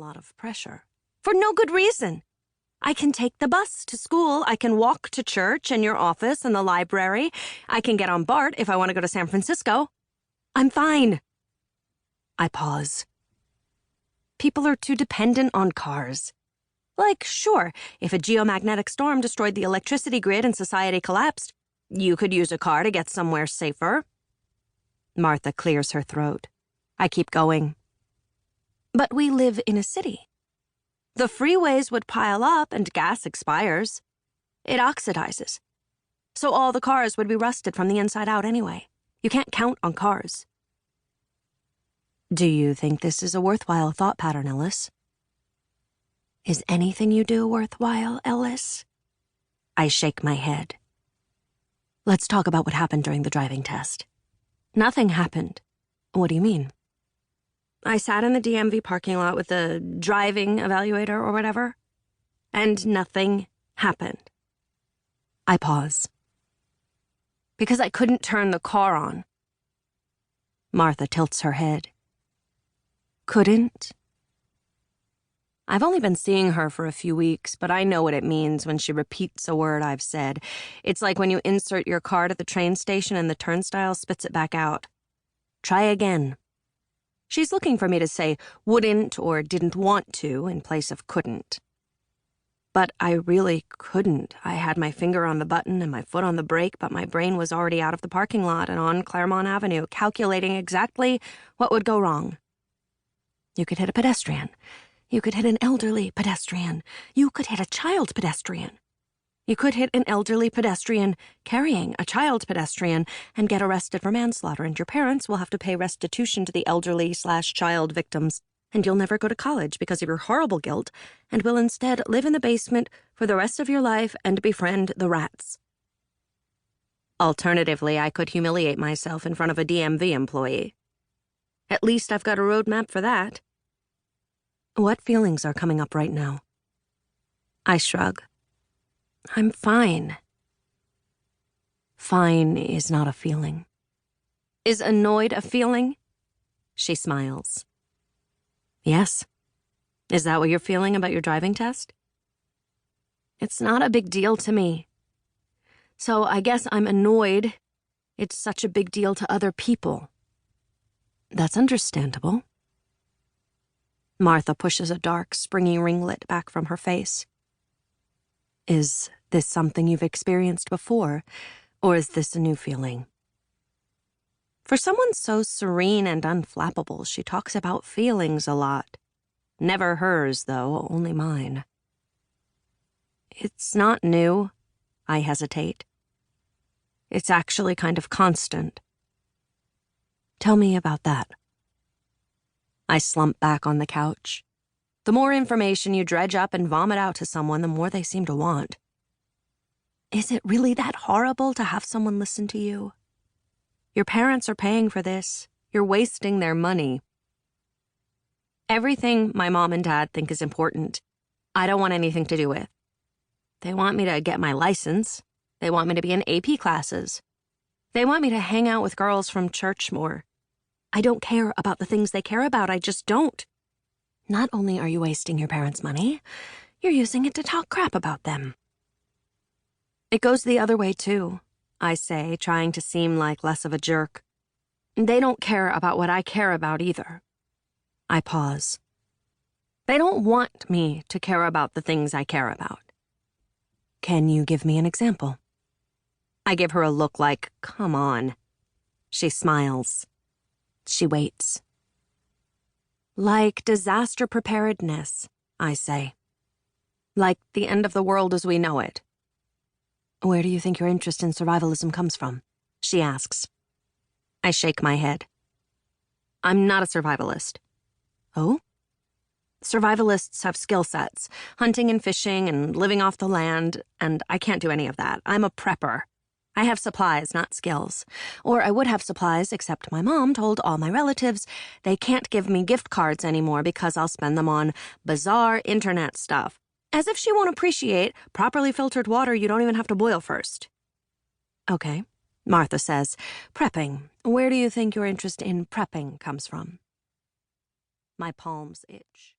lot of pressure. For no good reason. I can take the bus to school, I can walk to church and your office and the library, I can get on BART if I want to go to San Francisco. I'm fine. I pause. People are too dependent on cars. Like, sure, if a geomagnetic storm destroyed the electricity grid and society collapsed, you could use a car to get somewhere safer. Martha clears her throat. I keep going. But we live in a city. The freeways would pile up and gas expires. It oxidizes. So all the cars would be rusted from the inside out anyway. You can't count on cars. Do you think this is a worthwhile thought pattern, Ellis? Is anything you do worthwhile, Ellis? I shake my head. Let's talk about what happened during the driving test. Nothing happened. What do you mean? I sat in the DMV parking lot with the driving evaluator or whatever, and nothing happened. I pause. Because I couldn't turn the car on. Martha tilts her head. Couldn't? I've only been seeing her for a few weeks, but I know what it means when she repeats a word I've said. It's like when you insert your card at the train station and the turnstile spits it back out. Try again. She's looking for me to say wouldn't or didn't want to in place of couldn't. But I really couldn't. I had my finger on the button and my foot on the brake, but my brain was already out of the parking lot and on Claremont Avenue, calculating exactly what would go wrong. You could hit a pedestrian. You could hit an elderly pedestrian. You could hit a child pedestrian. You could hit an elderly pedestrian carrying a child pedestrian and get arrested for manslaughter, and your parents will have to pay restitution to the elderly/child victims, and you'll never go to college because of your horrible guilt, and will instead live in the basement for the rest of your life and befriend the rats. Alternatively, I could humiliate myself in front of a DMV employee. At least I've got a roadmap for that. What feelings are coming up right now? I shrug. I'm fine. Fine is not a feeling. Is annoyed a feeling? She smiles. Yes. Is that what you're feeling about your driving test? It's not a big deal to me. So I guess I'm annoyed. It's such a big deal to other people. That's understandable. Martha pushes a dark, springy ringlet back from her face. Is this something you've experienced before, or is this a new feeling? For someone so serene and unflappable, she talks about feelings a lot. Never hers, though, only mine. It's not new, I hesitate. It's actually kind of constant. Tell me about that. I slump back on the couch. The more information you dredge up and vomit out to someone, the more they seem to want. Is it really that horrible to have someone listen to you? Your parents are paying for this. You're wasting their money. Everything my mom and dad think is important, I don't want anything to do with. They want me to get my license. They want me to be in AP classes. They want me to hang out with girls from church more. I don't care about the things they care about. I just don't. Not only are you wasting your parents' money, you're using it to talk crap about them. It goes the other way, too, I say, trying to seem like less of a jerk. They don't care about what I care about either. I pause. They don't want me to care about the things I care about. Can you give me an example? I give her a look like, come on. She smiles. She waits. Like disaster preparedness, I say. Like the end of the world as we know it. Where do you think your interest in survivalism comes from? She asks. I shake my head. I'm not a survivalist. Oh? Survivalists have skill sets, hunting and fishing and living off the land, and I can't do any of that. I'm a prepper. I have supplies, not skills. Or I would have supplies, except my mom told all my relatives they can't give me gift cards anymore because I'll spend them on bizarre internet stuff. As if she won't appreciate properly filtered water you don't even have to boil first. Okay, Martha says, prepping. Where do you think your interest in prepping comes from? My palms itch.